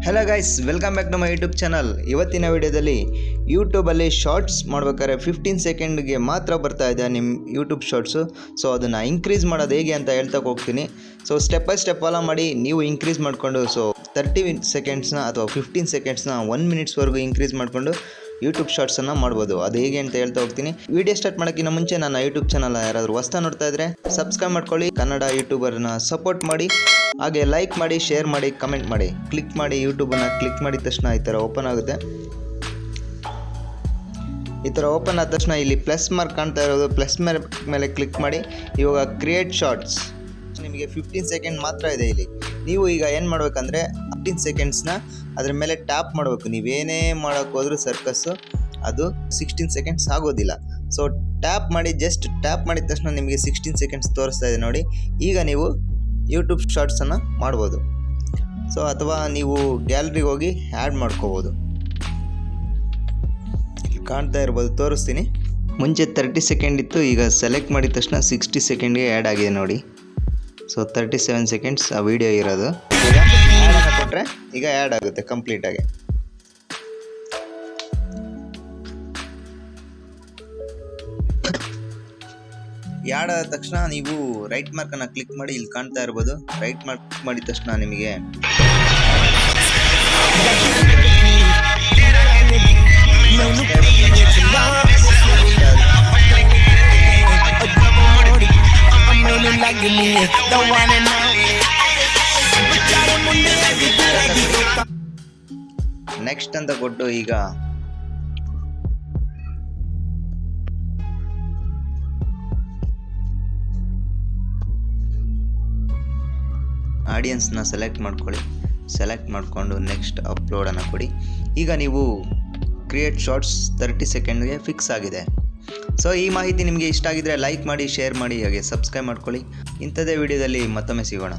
Hello guys, welcome back to my YouTube channel. ಇವತ್ತಿನ ವಿಡಿಯೋದಲ್ಲಿ ಯೂಟ್ಯೂಬಲ್ಲಿ ಶಾರ್ಟ್ಸ್ ಮಾಡ್ಬೇಕಾದ್ರೆ 15 ಸೆಕೆಂಡ್ಗೆ ಮಾತ್ರ ಬರ್ತಾ ಇದೆ ನಿಮ್ಮ ಯೂಟ್ಯೂಬ್ ಶಾರ್ಟ್ಸು. ಸೊ ಅದನ್ನು ಇಂಕ್ರೀಸ್ ಮಾಡೋದು ಹೇಗೆ ಅಂತ ಹೇಳ್ತಾ ಹೋಗ್ತೀನಿ. So step by step follow ಮಾಡಿ ನೀವು ಇಂಕ್ರೀಸ್ ಮಾಡಿಕೊಂಡು 30 ಸೆಕೆಂಡ್ಸ್ನ ಅಥವಾ 15 ಸೆಕೆಂಡ್ಸ್ನ 1 ಮಿನಿಟ್ಸ್ವರೆಗೂ ಇಂಕ್ರೀಸ್ ಮಾಡಿಕೊಂಡು ಯೂಟ್ಯೂಬ್ ಶಾರ್ಟ್ಸನ್ನು ಮಾಡ್ಬೋದು. ಅದು ಹೇಗೆ ಅಂತ ಹೇಳ್ತಾ ಹೋಗ್ತೀನಿ. ವಿಡಿಯೋ ಸ್ಟಾರ್ಟ್ ಮಾಡೋಕ್ಕಿಂತ ಮುಂಚೆ ನನ್ನ ಯೂಟ್ಯೂಬ್ ಚಾನಲ್ ಯಾರಾದರೂ ಹೊಸ್ತಾ ನೋಡ್ತಾ ಇದ್ದರೆ ಸಬ್ಸ್ಕ್ರೈಬ್ ಮಾಡ್ಕೊಳ್ಳಿ. ಕನ್ನಡ ಯೂಟ್ಯೂಬರ್ನ ಸಪೋರ್ಟ್ ಮಾಡಿ, ಹಾಗೆ ಲೈಕ್ ಮಾಡಿ, ಶೇರ್ ಮಾಡಿ, ಕಮೆಂಟ್ ಮಾಡಿ. ಕ್ಲಿಕ್ ಮಾಡಿ, ಯೂಟ್ಯೂಬನ್ನು ಕ್ಲಿಕ್ ಮಾಡಿದ ತಕ್ಷಣ ಈ ಥರ ಓಪನ್ ಆಗುತ್ತೆ. ಈ ಥರ ಓಪನ್ ಆದ ತಕ್ಷಣ ಇಲ್ಲಿ ಪ್ಲಸ್ ಮಾರ್ಕ್ ಕಾಣ್ತಾ ಇರೋದು, ಪ್ಲಸ್ ಮೇಲೆ ಕ್ಲಿಕ್ ಮಾಡಿ. ಇವಾಗ ಕ್ರಿಯೇಟ್ ಶಾರ್ಟ್ಸ್ ನಿಮಗೆ 15 ಸೆಕೆಂಡ್ ಮಾತ್ರ ಇದೆ ಇಲ್ಲಿ. ನೀವು ಈಗ ಏನು ಮಾಡಬೇಕಂದ್ರೆ 15 ಸೆಕೆಂಡ್ಸ್ನ ಅದ್ರ ಮೇಲೆ ಟ್ಯಾಪ್ ಮಾಡಬೇಕು. ನೀವೇನೇ ಮಾಡೋಕ್ಕೆ ಹೋದ್ರೂ ಸರ್ಕಸ್ಸು ಅದು 16 ಸೆಕೆಂಡ್ಸ್ ಆಗೋದಿಲ್ಲ. ಸೊ ಟ್ಯಾಪ್ ಮಾಡಿ, ಜಸ್ಟ್ ಟ್ಯಾಪ್ ಮಾಡಿದ ತಕ್ಷಣ ನಿಮಗೆ 16 ಸೆಕೆಂಡ್ಸ್ ತೋರಿಸ್ತಾ ಇದೆ ನೋಡಿ. ಈಗ ನೀವು ಯೂಟ್ಯೂಬ್ ಶಾರ್ಟ್ಸನ್ನು ಮಾಡ್ಬೋದು. ಸೊ ಅಥವಾ ನೀವು ಗ್ಯಾಲರಿಗೆ ಹೋಗಿ ಆ್ಯಡ್ ಮಾಡ್ಕೋಬೋದು. ಇಲ್ಲಿ ಕಾಣ್ತಾ ಇರ್ಬೋದು, ತೋರಿಸ್ತೀನಿ. ಮುಂಚೆ 30 ಸೆಕೆಂಡ್ ಇತ್ತು, ಈಗ ಸೆಲೆಕ್ಟ್ ಮಾಡಿದ ತಕ್ಷಣ 60 ಸೆಕೆಂಡ್ಗೆ ಆ್ಯಡ್ ಆಗಿದೆ ನೋಡಿ. ಸೊ 37 ಸೆಕೆಂಡ್ಸ್ ಆ ವಿಡಿಯೋ ಇರೋದು. ಈಗ ಆ್ಯಡನ್ನು ಕೊಟ್ಟರೆ ಈಗ ಆ್ಯಡ್ ಆಗುತ್ತೆ ಕಂಪ್ಲೀಟಾಗಿ. ಆ್ಯಡ್ ಆದ ತಕ್ಷಣ ನೀವು ರೈಟ್ ಮಾರ್ಕನ್ನು ಕ್ಲಿಕ್ ಮಾಡಿ, ಇಲ್ಲಿ ಕಾಣ್ತಾ ಇರ್ಬೋದು. ರೈಟ್ ಮಾರ್ಕ್ ಕ್ಲಿಕ್ ಮಾಡಿದ ತಕ್ಷಣ ನಿಮಗೆ ನೆಕ್ಸ್ಟ್ ಅಂತ ಕೊಟ್ಟು ಈಗ ಆಡಿಯನ್ಸ್ನ ಸೆಲೆಕ್ಟ್ ಮಾಡ್ಕೊಳ್ಳಿ. ಸೆಲೆಕ್ಟ್ ಮಾಡಿಕೊಂಡು ನೆಕ್ಸ್ಟ್ ಅಪ್ಲೋಡನ್ನು ಕೊಡಿ. ಈಗ ನೀವು ಕ್ರಿಯೇಟ್ ಶಾರ್ಟ್ಸ್ 30 ಸೆಕೆಂಡ್ಗೆ ಫಿಕ್ಸ್ ಆಗಿದೆ. ಸೊ ಈ ಮಾಹಿತಿ ನಿಮಗೆ ಇಷ್ಟ ಆಗಿದರೆ ಲೈಕ್ ಮಾಡಿ, ಶೇರ್ ಮಾಡಿ, ಹಾಗೆ ಸಬ್ಸ್ಕ್ರೈಬ್ ಮಾಡ್ಕೊಳ್ಳಿ. ಇಂಥದ್ದೇ ವಿಡಿಯೋದಲ್ಲಿ ಮತ್ತೊಮ್ಮೆ ಸಿಗೋಣ.